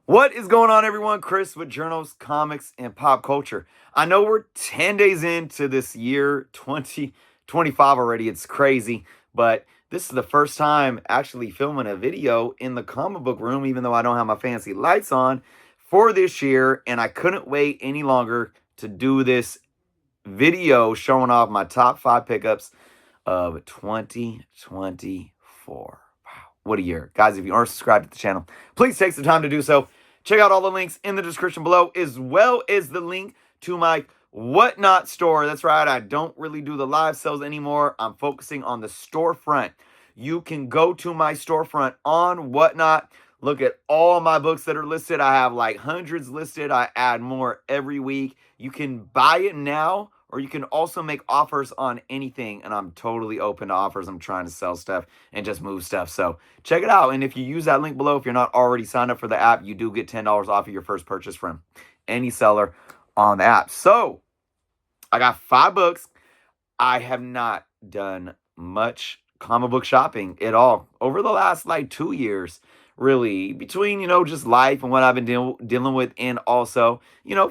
What is going on, everyone? Chris with Journals, Comics, and Pop Culture. I know we're 10 days into this year 2025 already. It's crazy, but this is the first time actually filming a video in the comic book room, even though I don't have my fancy lights on for this year. And I couldn't wait any longer to do this video showing off my top 5 pickups of 2024. What a year. Guys, if you aren't subscribed to the channel, please take some time to do so. Check out all the links in the description below, as well as the link to my Whatnot store. That's right, I don't really do the live sales anymore. I'm focusing on the storefront. You can go to my storefront on Whatnot. Look at all my books that are listed. I have like hundreds listed. I add more every week. You can buy it now, or you can also make offers on anything, and I'm totally open to offers. I'm trying to sell stuff and just move stuff. So check it out. And if you use that link below, if you're not already signed up for the app, you do get $10 off of your first purchase from any seller on the app. So I got 5 books. I have not done much comic book shopping at all over the last like 2 years, really, between, just life and what I've been dealing with, and also,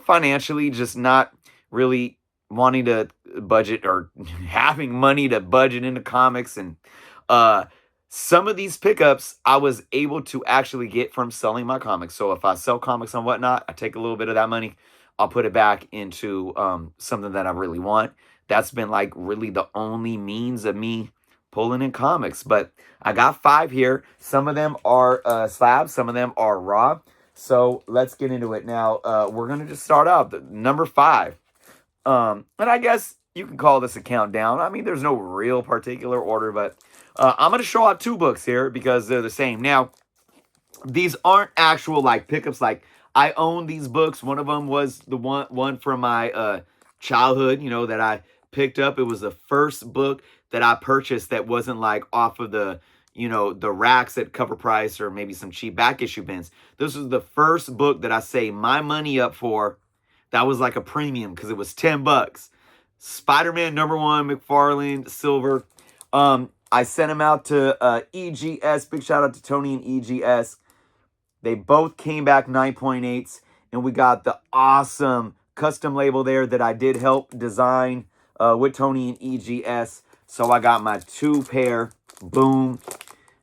financially just not really wanting to budget or having money to budget into comics. And some of these pickups I was able to actually get from selling my comics. So if I sell comics and whatnot, I take a little bit of that money, I'll put it back into something that I really want. That's been like really the only means of me pulling in comics. But I got 5 here. Some of them are slabs, some of them are raw. So let's get into it. Now, we're going to just start out. Number 5. And I guess you can call this a countdown. I mean, there's no real particular order, but I'm going to show out 2 books here because they're the same. Now, these aren't actual like pickups. Like, I own these books. One of them was the one from my childhood, that I picked up. It was the first book that I purchased that wasn't like off of the, the racks at cover price or maybe some cheap back issue bins. This was the first book that I saved my money up for. That was like a premium because it was $10. Spider-Man #1, McFarlane, silver. I sent them out to EGS. Big shout out to Tony and EGS. They both came back 9.8s, and we got the awesome custom label there that I did help design with Tony and EGS. So I got my 2 pair. Boom.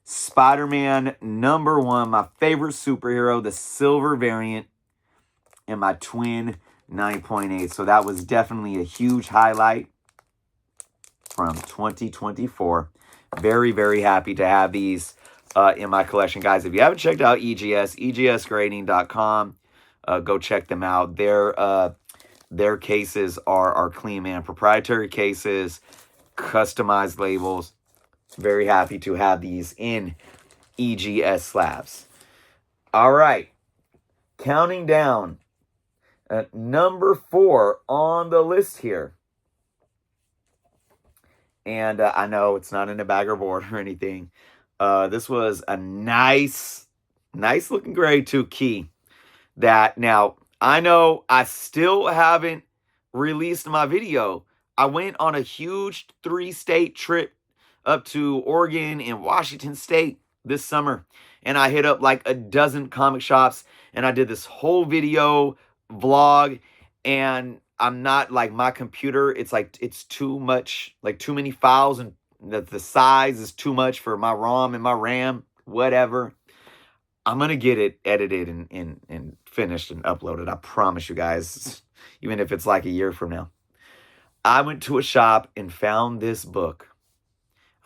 Spider-Man #1, my favorite superhero, the silver variant, and my twin 9.8. So that was definitely a huge highlight from 2024. Very, very happy to have these in my collection. Guys, if you haven't checked out EGS, egsgrading.com, go check them out. Their cases are clean, man. Proprietary cases, customized labels. Very happy to have these in EGS slabs. All right. Counting down. Number 4 on the list here. And I know it's not in a bag or board or anything. This was a nice looking grade 2 key. That now, I know I still haven't released my video. I went on a huge 3-state trip up to Oregon and Washington State this summer. And I hit up like a dozen comic shops. And I did this whole video vlog. And I'm not like my computer. It's like it's too much, like too many files. And the size is too much for my ROM and my RAM. Whatever. I'm going to get it edited and finished and uploaded. I promise you guys. Even if it's like a year from now. I went to a shop and found this book.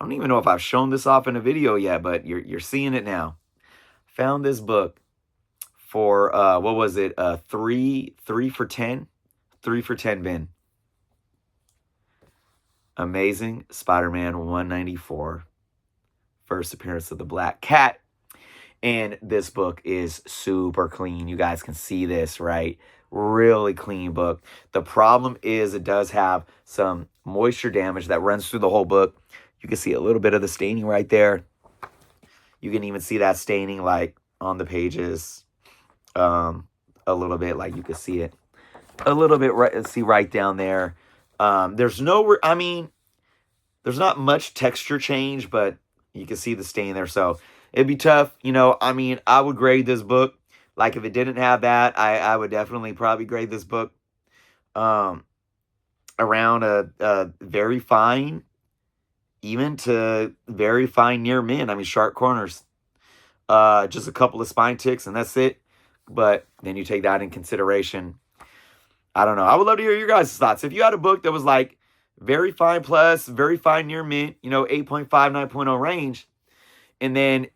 I don't even know if I've shown this off in a video yet, but you're seeing it now. Found this book for, what was it? 3 for 10? 3 for 10 bin. Amazing Spider-Man 194. First appearance of the Black Cat. And this book is super clean. You guys can see this, right? Really clean book. The problem is it does have some moisture damage that runs through the whole book. You can see a little bit of the staining right there. You can even see that staining like on the pages. A little bit, like you can see it. A little bit, right down there. There's not much texture change, but you can see the stain there. So it'd be tough. I would grade this book Like, if it didn't have that, I would definitely probably grade this book um, around a very fine, even to very fine near mint. I mean, sharp corners. Just a couple of spine ticks, and that's it. But then you take that in consideration. I don't know. I would love to hear your guys' thoughts. If you had a book that was like very fine plus, very fine near mint, 8.5, 9.0 range, and then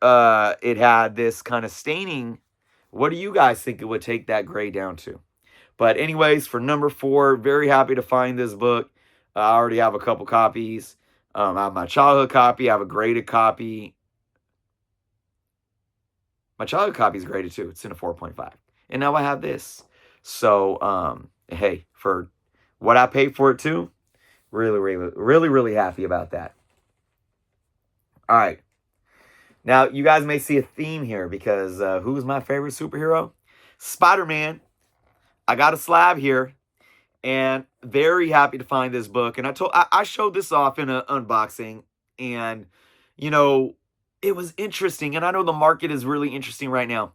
it had this kind of staining, what do you guys think it would take that grade down to? But anyways, for number 4, very happy to find this book. I already have a couple copies. I have my childhood copy. I have a graded copy. My childhood copy is graded too. It's in a 4.5. And now I have this. So, hey, for what I paid for it too, really, really, really, really happy about that. All right. Now, you guys may see a theme here because who's my favorite superhero? Spider-Man. I got a slab here, and very happy to find this book. And I showed this off in an unboxing, and it was interesting. And I know the market is really interesting right now.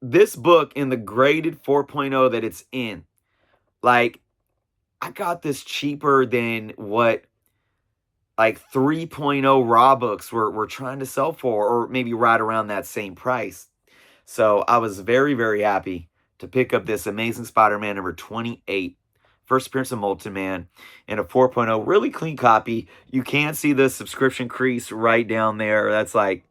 This book in the graded 4.0 that it's in, like, I got this cheaper than what like 3.0 raw books were trying to sell for, or maybe right around that same price. So I was very, very happy to pick up this Amazing Spider-Man number 28, first appearance of Molten Man, in a 4.0, really clean copy. You can see the subscription crease right down there. That's like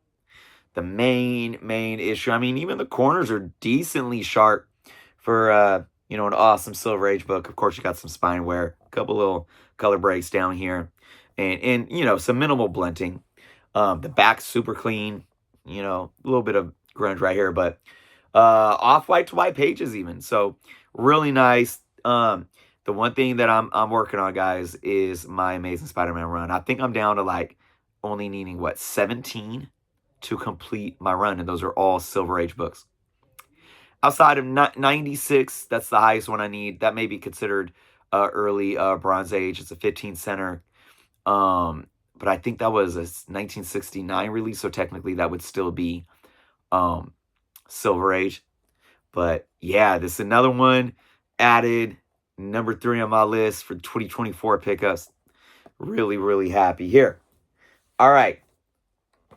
the main issue. I mean, even the corners are decently sharp for an awesome Silver Age book. Of course, you got some spine wear, a couple little color breaks down here, and some minimal blunting. The back's super clean, a little bit of grunge right here, but off-white to white pages even. So really nice. The one thing that I'm working on, guys, is my Amazing Spider-Man run. I think I'm down to like only needing 17 to complete my run, and those are all Silver Age books. Outside of 96, that's the highest one I need. That may be considered early Bronze Age. It's a 15 center. But I think that was a 1969 release, so technically that would still be Silver Age. But yeah, this is another one added, number 3 on my list for 2024 pickups. Really, really happy here. All right,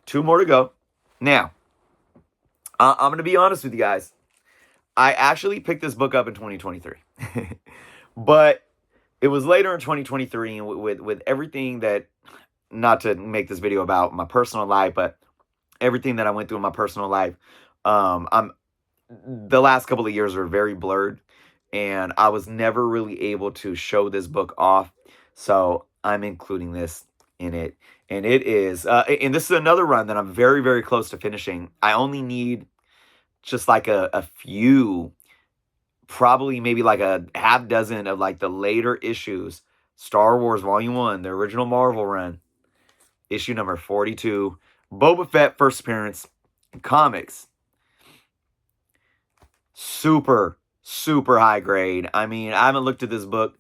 2 more to go. Now, I'm going to be honest with you guys. I actually picked this book up in 2023. But it was later in 2023, and with everything that, not to make this video about my personal life, but everything that I went through in my personal life, the last couple of years are very blurred, and I was never really able to show this book off. So I'm including this in it. And it is, and this is another run that I'm very, very close to finishing. I only need just like a few, probably maybe like a half dozen of like the later issues. Star Wars Volume 1, the original Marvel run, issue number 42, Boba Fett first appearance in comics. Super, super high grade. I mean, I haven't looked at this book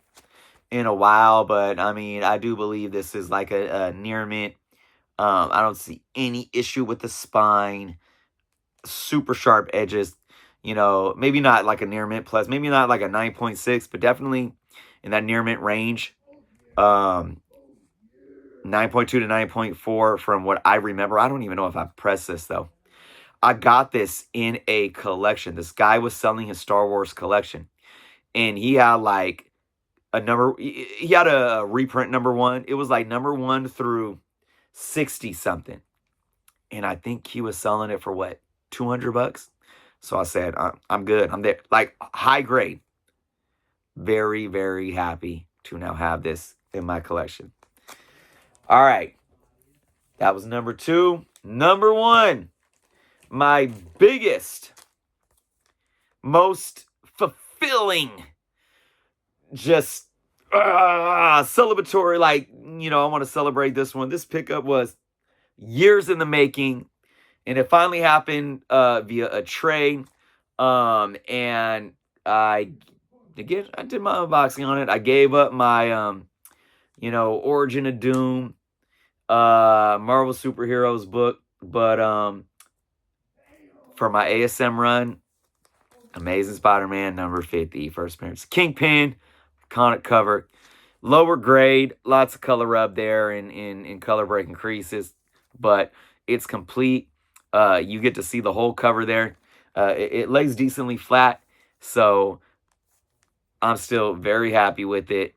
in a while, but I mean, I do believe this is like a near mint. I don't see any issue with the spine. Super sharp edges. Maybe not like a near mint plus, maybe not like a 9.6, but definitely in that near mint range. 9.2 to 9.4 from what I remember. I don't even know if I pressed this though. I got this in a collection. This guy was selling his Star Wars collection, and he had like he had a reprint number 1. It was like number 1 through 60 something. And I think he was selling it for what, $200? So I said, I'm good. I'm there. Like, high grade. Very, very happy to now have this in my collection. All right. That was number 2. Number 1. My biggest, most fulfilling, just celebratory, like, I want to celebrate this one. This pickup was years in the making, and it finally happened via a trade. And I did my unboxing on it. I gave up my Origin of Doom Marvel Superheroes book, but for my ASM run, Amazing Spider-Man number 50, first appearance. Kingpin, iconic cover. Lower grade, lots of color rub there in color breaking creases, but it's complete. You get to see the whole cover there. It lays decently flat, so I'm still very happy with it.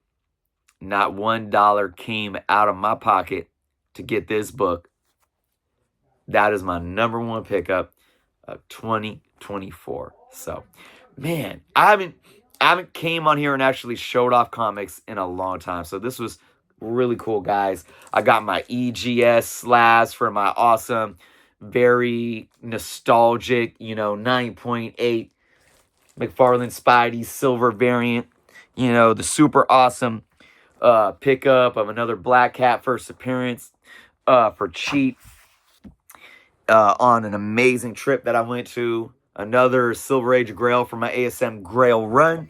Not $1 came out of my pocket to get this book. That is my number one pickup of 2024. So, man, I haven't came on here and actually showed off comics in a long time. So this was really cool, guys. I got my EGS slabs for my awesome, very nostalgic, 9.8 McFarlane Spidey silver variant. The super awesome pickup of another Black Cat first appearance for cheap on an amazing trip that I went to. Another Silver Age of Grail for my ASM Grail run.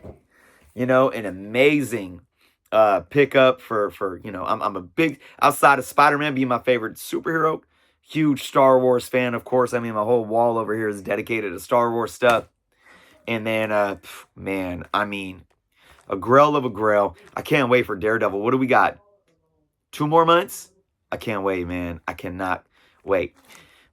An amazing pickup for I'm a big, outside of Spider-Man being my favorite superhero, huge Star Wars fan, of course. I mean, my whole wall over here is dedicated to Star Wars stuff. And then, man, I mean, a Grail of a Grail. I can't wait for Daredevil. What do we got? 2 more months? I can't wait, man. I cannot wait.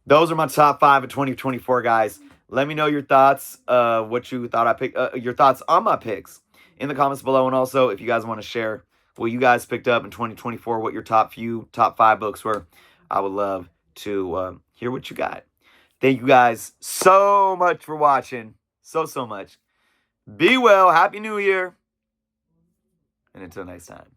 Those are my top 5 of 2024, guys. Let me know your thoughts, what you thought I picked, your thoughts on my picks in the comments below. And also, if you guys want to share what you guys picked up in 2024, what your top 5 books were, I would love to hear what you got. Thank you guys so much for watching. So much. Be well. Happy New Year. And until next time.